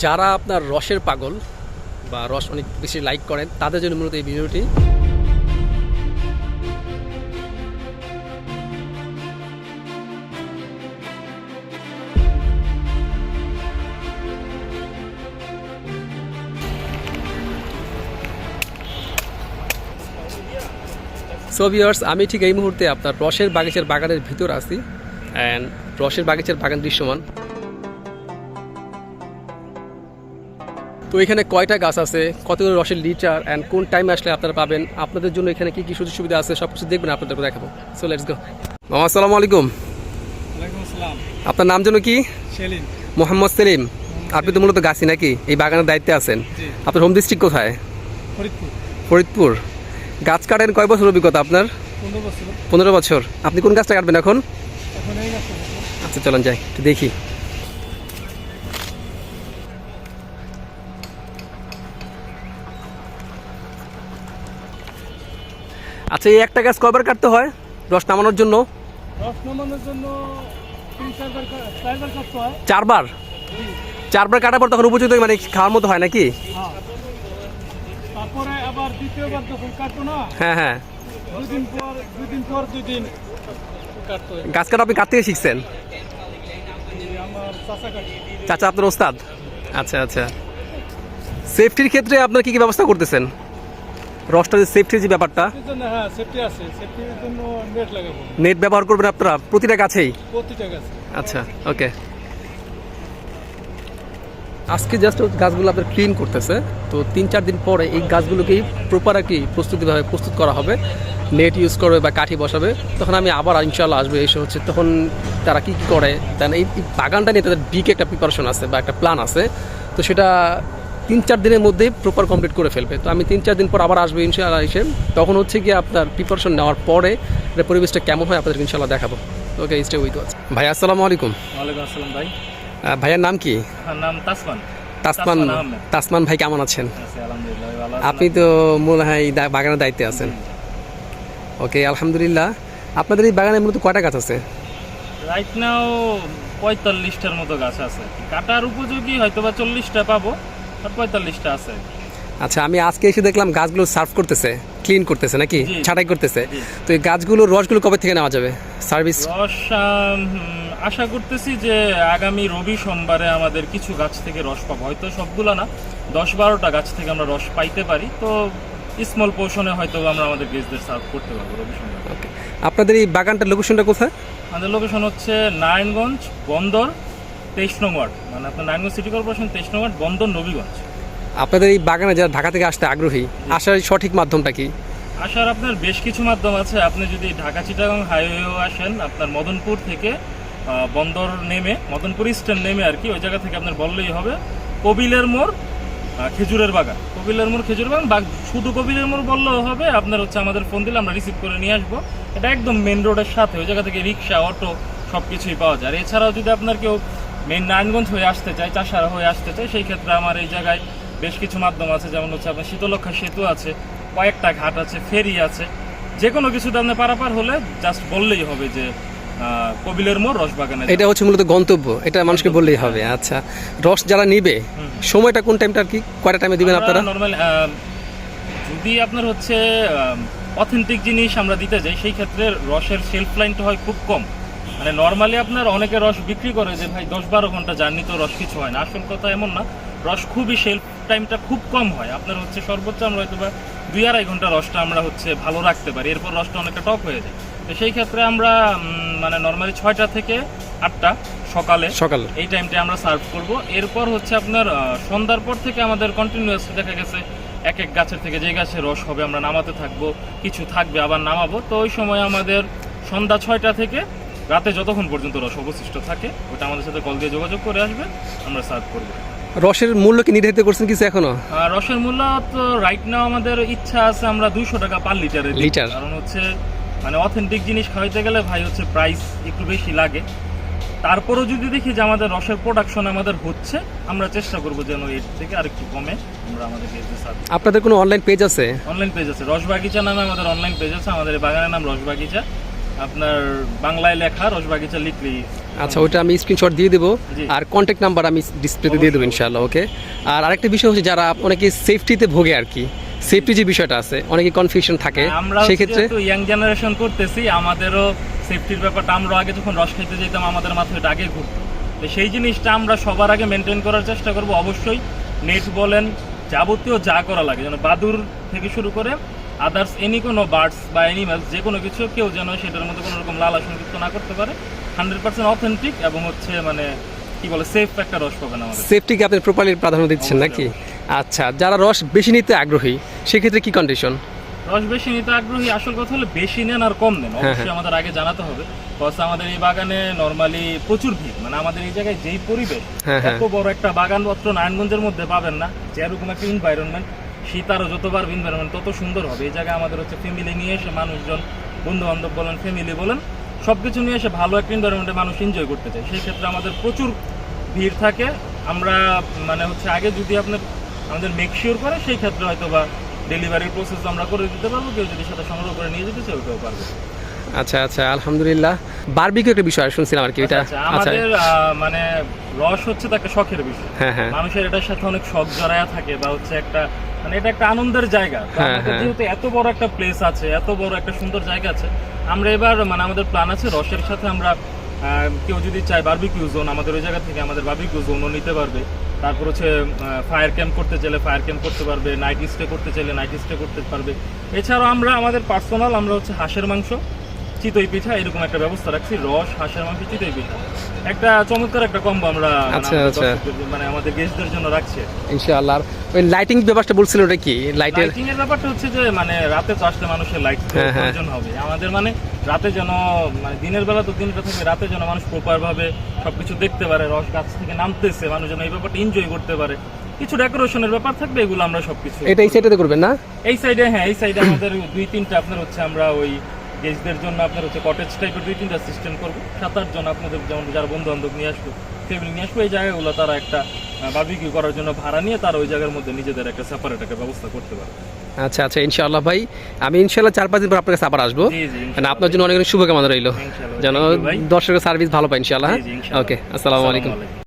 যারা আপনার রসের পাগল বা রস অনেক বেশি লাইক করেন তাদের জন্য মূলত এই ভিডিওটি। সো ভিউয়ার্স, আমি ঠিক এই মুহূর্তে আপনার রসের বাগিচার বাগানের ভিতর আছি অ্যান্ড রসের বাগিচার বাগান দৃশ্যমান। তো এখানে কয়টা গাছ আছে, কতগুলো রসের লিটার অ্যান্ড কোন টাইমে আসলে আপনারা পাবেন, আপনাদের জন্য এখানে কী কী সুযোগ সুবিধা আছে সব কিছু দেখবেন, আপনাদেরকে দেখাবো। So let's go. মামা আসসালামু আলাইকুম। ওয়ালাইকুম আসসালাম। আপনার নাম যেন কি? সেলিম। মোহাম্মদ সেলিম। আপনি তো মূলত গাছি নাকি এই বাগানের দায়িত্বে আছেন? আপনার হোম ডিস্ট্রিক্ট কোথায়? ফরিদপুর। ফরিদপুর। গাছ কাটেন কয় বছর অভিজ্ঞতা আপনার? 15 বছর। 15 বছর। আপনি কোন গাছটা কাটবেন এখন? এখন এই গাছটা। আচ্ছা চলেন যাই একটু দেখি। আচ্ছা, এই একটা গাছ কয়বার কাটতে হয় রস নামানোর জন্য? রস নামানোর জন্য 3-4বার কাটতে হয়। 4বার? 4বার কাটার পর তখন উপযুক্ত মানে খাওয়ার মতো হয় নাকি? হ্যাঁ। তারপরে আবার দ্বিতীয়বার যখন কাটবো না, হ্যাঁ হ্যাঁ, 2 দিন পর 2 দিন কাটতে হয়। গাছ কাটা আপনি কাটতে শিখছেন? আমার চাচা কাটে। চাচা আপনার ওস্তাদ? আচ্ছা আচ্ছা। সেফটির ক্ষেত্রে আপনার কি কি ব্যবস্থা করতেছেন? রসটা যে সেফটির যে ব্যাপারটা, হ্যাঁ সেফটি আছে। সেফটির জন্য নেট লাগাবো। নেট ব্যবহার করবেন আপনারা প্রতিটা গাছেই? প্রতিটা গাছে। আচ্ছা ওকে। আজকে জাস্ট গাছগুলো আপনার ক্লিন করতেছে, তো 3-4 দিন পরে এই গাছগুলোকেই প্রপার আর কি প্রস্তুতিভাবে প্রস্তুত করা হবে, নেট ইউজ করবে বা কাঠি বসাবে। তখন আমি আবার ইনশাল্লাহ আসবে এসে হচ্ছে তখন তারা কী কী করে, তাই এই বাগানটা নিয়ে তাদের বিগ একটা প্রিপারেশন আছে বা একটা প্ল্যান আছে, তো সেটা 3-4 দিনের মধ্যেই প্রপার কমপ্লিট করে ফেলবে। তো আমি 3-4 দিন পর আবার আসবো ইনশাআল্লাহ এসে, তখন হচ্ছে গিয়ে আপনার প্রিপারেশন নেওয়ার পরে পরিবেশটা কেমন হয় আপনাদের ইনশাআল্লাহ দেখাবো। ওকে, স্টে উইথ আস। ভাই আসসালামু আলাইকুম। ওয়ালাইকুম আসসালাম ভাই। ভাইয়ের নাম কি? নাম তাসমান। তাসমান। তাসমান ভাই কেমন আছেন? আলহামদুলিল্লাহ ভালো। আপনি তো মনে হয় এই বাগানের দায়িত্বে আছেন। ওকে আলহামদুলিল্লাহ। আপনাদের এই বাগানে মূলত কয়টা গাছ আছে? রাইট নাও 45টার মতো গাছ আছে। কাটার উপযোগী হয়তো বা 40টা পাবো, আর 45টা আছে। আচ্ছা, আমি আজকে এসে দেখলাম গাছগুলো সার্ভ করতেছে, ক্লিন করতেছে নাকি জি। ছাঁটাই করতেছে। তো এই গাছগুলোর রসগুলো কবে থেকে নেওয়া যাবে সার্ভিস? রস আশা করতেছি যে আগামী রবি সোমবারে আমাদের কিছু গাছ থেকে রস পাবো, হয়তো সবগুলো না, 10-12টা গাছ থেকে আমরা রস পাইতে পারি। তো স্মল পোর্শনে হয়তো আমরা আমাদের গেস্টদের সার্ভ করতে পারবো রবি সোমবার। ওকে। আপনাদের এই বাগানটার লোকেশনটা কোথায়? আমাদের লোকেশন হচ্ছে নারায়ণগঞ্জ বন্দর 23 নং ওয়ার্ড, মানে আপনার নারায়ণগঞ্জ সিটি কর্পোরেশন 23 নং ওয়ার্ড, বন্দর নবীগঞ্জ। আপনাদের এই বাগানে যারা ঢাকা থেকে আসতে আগ্রহী, আসার সঠিক মাধ্যমটা কি? আসার আপনার বেশ কিছু মাধ্যম আছে। আপনি যদি ঢাকা চিটাগাং হাইওয়েও আসেন, আপনার মদনপুর থেকে বন্দর নেমে, মদনপুর স্ট্যান্ড নেমে আর কি, ওই জায়গা থেকে আপনার বললেই হবে কবিলের মোড় খেজুরের বাগান, কবিলের মোড় খেজুরের বাগান, বা শুধু কবিলের মোড় বললেও হবে। আপনার হচ্ছে আমাদের ফোন দিলে আমরা রিসিভ করে নিয়ে আসবো। এটা একদম মেন রোডের সাথে, ওই জায়গা থেকে রিক্সা, অটো সব কিছুই পাওয়া যায়। আর এছাড়াও যদি আপনার কেউ মেন নারায়ণগঞ্জ হয়ে আসতে চায়, চাষারা হয়ে আসতে চায়, সেই ক্ষেত্রে আমার এই জায়গায় বেশ কিছু মাধ্যম আছে। যেমন হচ্ছে আপনার শীতলক্ষা সেতু আছে, কয়েকটা ঘাট আছে, ফেরি আছে। যে কোনো কিছুতে আপনি পারাপার হলে জাস্ট বললেই হবে যে কবিলের মোড় রসবাগানে। এটা হচ্ছে মূলত গন্তব্য, এটা মানুষকে বললেই হবে। আচ্ছা, রস যারা নিবে সময়টা কোন টাইমটা আর কি, কয়টা টাইমে দিবেন আপনারা? নরমাল যদি আপনার হচ্ছে অথেন্টিক জিনিস আমরা দিতে যাই, সেই ক্ষেত্রে রসের শেলফ লাইনটা হয় খুব কম। মানে নর্মালি আপনার অনেকে রস বিক্রি করে যে ভাই 10-12 ঘন্টা জার্নি তো রস কিছু হয় না। আসল কথা এমন না, রস খুবই শেলফ টাইমটা খুব কম হয়। আপনার হচ্ছে সর্বোচ্চ আমরা হয়তো বা 2-2.5 ঘন্টা রসটা আমরা হচ্ছে ভালো রাখতে পারি, এরপর রসটা অনেকটা টক হয়ে যায়। তো সেই ক্ষেত্রে আমরা মানে নর্মালি 6টা থেকে 8টা সকালে এই টাইমটা আমরা সার্ভ করব। এরপর হচ্ছে আপনার সন্ধ্যার পর থেকে আমাদের কন্টিনিউয়াস দেখা গেছে এক এক গাছের থেকে যে গাছের রস হবে আমরা নামাতে থাকবো, কিছু থাকবে আবার নামাবো। তো ওই সময় আমাদের সন্ধ্যা 6টা থেকে রাতে যতক্ষণ পর্যন্ত রস অবশিষ্ট থাকে ওটা আমাদের সাথে কল দিয়ে যোগাযোগ করে আসবে, আমরা সার্ভ করবো। রসের মূল্য কি নির্ধারিত করছেন কিছু এখনো? রসের মূল্য তো রাইট নাও আমাদের ইচ্ছা আছে আমরা 200 টাকা পার লিটারে লিটার, কারণ হচ্ছে মানে অথেন্টিক জিনিস খাওয়াইতে গেলে ভাই হচ্ছে প্রাইস একটু বেশি লাগে। তারপরেও যদি দেখি যে আমাদের রসের প্রোডাকশন আমাদের হচ্ছে, আমরা চেষ্টা করবো যেন এর থেকে আরেকটু কমে আমরা আমাদের গেস্টদের সার্ভ। আপনাদের কোনো অনলাইন পেজ আছে? অনলাইন পেজ আছে, রসবাগিচা নামে আমাদের অনলাইন পেজ আছে। আমাদের এই বাগানের নাম রসবাগিচা, আপনার বাংলায় লেখা রসবাগিচা লিখলেই আচ্ছা, ওইটা আমি স্ক্রিনশট দিয়ে দেবো জি। আর কন্ট্যাক্ট নাম্বার আমি ডিসপ্লেতে দিয়ে দেবো ইনশাআল্লাহ। ওকে। আর আরেকটা বিষয় হচ্ছে যারা অনেকে সেফটিতে ভোগে আর কি, সেফটি যে বিষয়টা আছে অনেকে কনফিউশন থাকে, আমরা সেই ক্ষেত্রে তো ইয়াং জেনারেশন করতেছি, আমাদেরও সেফটির ব্যাপারটা আমরা আগে যখন রস খেতে যেতাম আমাদের মাথায় আগে ঘুরতো, তো সেই জিনিসটা আমরা সবার আগে মেনটেন করার চেষ্টা করব। অবশ্যই নেট বলেন, যাবতীয় যা করা লাগে, যেন বাদুর থেকে শুরু করে আদার্স এনি কোনো বার্ডস বা অ্যানিমালস যে কোনো কিছু কেউ যেন সেটার মধ্যে কোনো রকম লালা সংযুক্ত না করতে পারে। 100% অথেন্টিক এবং হচ্ছে মানে কি বলে সেফ একটা রস পাবেন আমাদের। সেফটিকে আপনি প্রপারলি প্রাধান্য দিচ্ছেন নাকি? আচ্ছা, যারা রস বেশি নিতে আগ্রহী সেক্ষেত্রে কি কন্ডিশন? রস বেশি নিতে আগ্রহী আসল কথা হলো বেশি নেন আর কম নেন অবশ্যই আমাদের আগে জানাতে হবে। প্লাস আমাদের এই বাগানে নরমালি প্রচুর ভিড়, মানে আমাদের এই জায়গায় যেই পরিবেশ, এত বড় একটা বাগান পত্র নারায়ণগঞ্জের মধ্যে পাবেন না। যেরকম একটা এনভায়রনমেন্ট, শীত আরো যতবার এনভায়রনমেন্ট তত সুন্দর হবে। এই জায়গায় আমাদের হচ্ছে ফ্যামিলি নিয়ে এসে মানুষজন, বন্ধু বান্ধব বলেন, ফ্যামিলি বলেন, সবকিছু নিয়ে এসে ভালো একটা এনভায়রনমেন্টে মানুষ এনজয় করতে চায়। সেই ক্ষেত্রে আমাদের প্রচুর ভিড় থাকে। আমরা মানে হচ্ছে আগে যদি আপনার আমাদের মেক শিওর করে সেই ক্ষেত্রে হয়তো বা ডেলিভারির প্রসেস আমরা করে দিতে পারবো। কেউ যদি সেটা সংগ্রহ করে নিয়ে যেতে চায় ওটাও পারবে। আচ্ছা আচ্ছা, আলহামদুলিল্লাহ। বারবিকিউ একটা বিষয় শুনছিলাম আর কি, এটা আচ্ছা, আমাদের মানে রস হচ্ছে তো একটা শখের বিষয়। হ্যাঁ, মানুষের এটার সাথে অনেক শখ জড়ায়া থাকে বা হচ্ছে একটা মানে এটা একটা আনন্দের জায়গা। তো আমাদের যেহেতু এত বড় একটা প্লেস আছে, এত বড় একটা সুন্দর জায়গা আছে, আমরা এবার মানে আমাদের প্ল্যান আছে রসের সাথে আমরা কেউ যদি চায় বারবিকিউ জোন, আমাদের ওই জায়গা থেকে আমাদের বারবিকিউ জোনও নিতে পারবে। তারপর হচ্ছে ফায়ার ক্যাম্প করতে চাইলে ফায়ার ক্যাম্প করতে পারবে, নাইট স্টে করতে চাইলে নাইট স্টে করতে পারবে। এছাড়াও আমরা আমাদের পার্সোনাল আমরা হচ্ছে হাঁসের মাংস, চিতই পিঠা এরকম একটা ব্যবস্থা রাখছি। রস, হাঁসের মাংস, চিতই পিঠা, একটা চমৎকার একটা কম্বো আমরা মানে আমাদের গেস্টদের জন্য রাখছি ইনশাআল্লাহ। আর ওই লাইটিং ব্যাপারটা বলছিল, ওটা কি লাইটের? লাইটিং এর ব্যাপারটা হচ্ছে যে মানে রাতে তো আসলে মানুষের লাইট প্রয়োজন হবে আমাদের, মানে রাতে যেন মানে দিনের বেলা তো দিনটা থাকে, রাতে যেন মানুষ প্রপার ভাবে সবকিছু দেখতে পারে, রস গাছ থেকে নামতেছে, মানুষ যেন এই ব্যাপারটা এনজয় করতে পারে। কিছু ডেকোরেশনের ব্যাপার থাকবে, এগুলো আমরা সবকিছু এটা এই সাইডে করবেন না? এই সাইডে, হ্যাঁ এই সাইডে আমাদের 2-3টা আপনার হচ্ছে আমরা ওই গেস্টদের জন্য আপনার হচ্ছে কটেজ টাইপের 2-3টা সিস্টেম করবো। 7-8 জন আপনাদের যেমন যারা বন্ধু বান্ধব নিয়ে আসবো, ফ্যামিলি নিয়ে আসবো, এই জায়গাগুলো তারা একটা বারবিকিউ করার জন্য ভাড়া নিয়ে তারা ওই জায়গার মধ্যে নিজেদের একটা সেপারেট একটা ব্যবস্থা করতে পারে। আচ্ছা আচ্ছা, ইনশাআল্লাহ ভাই, আমি ইনশাআল্লাহ 4-5 দিন পর আপনার কাছে আবার আসবো। মানে আপনার জন্য অনেক অনেক শুভকামনা রইল, যেন দর্শকের সার্ভিস ভালো পাই ইনশাআল্লাহ। ওকে, আসসালামু আলাইকুম।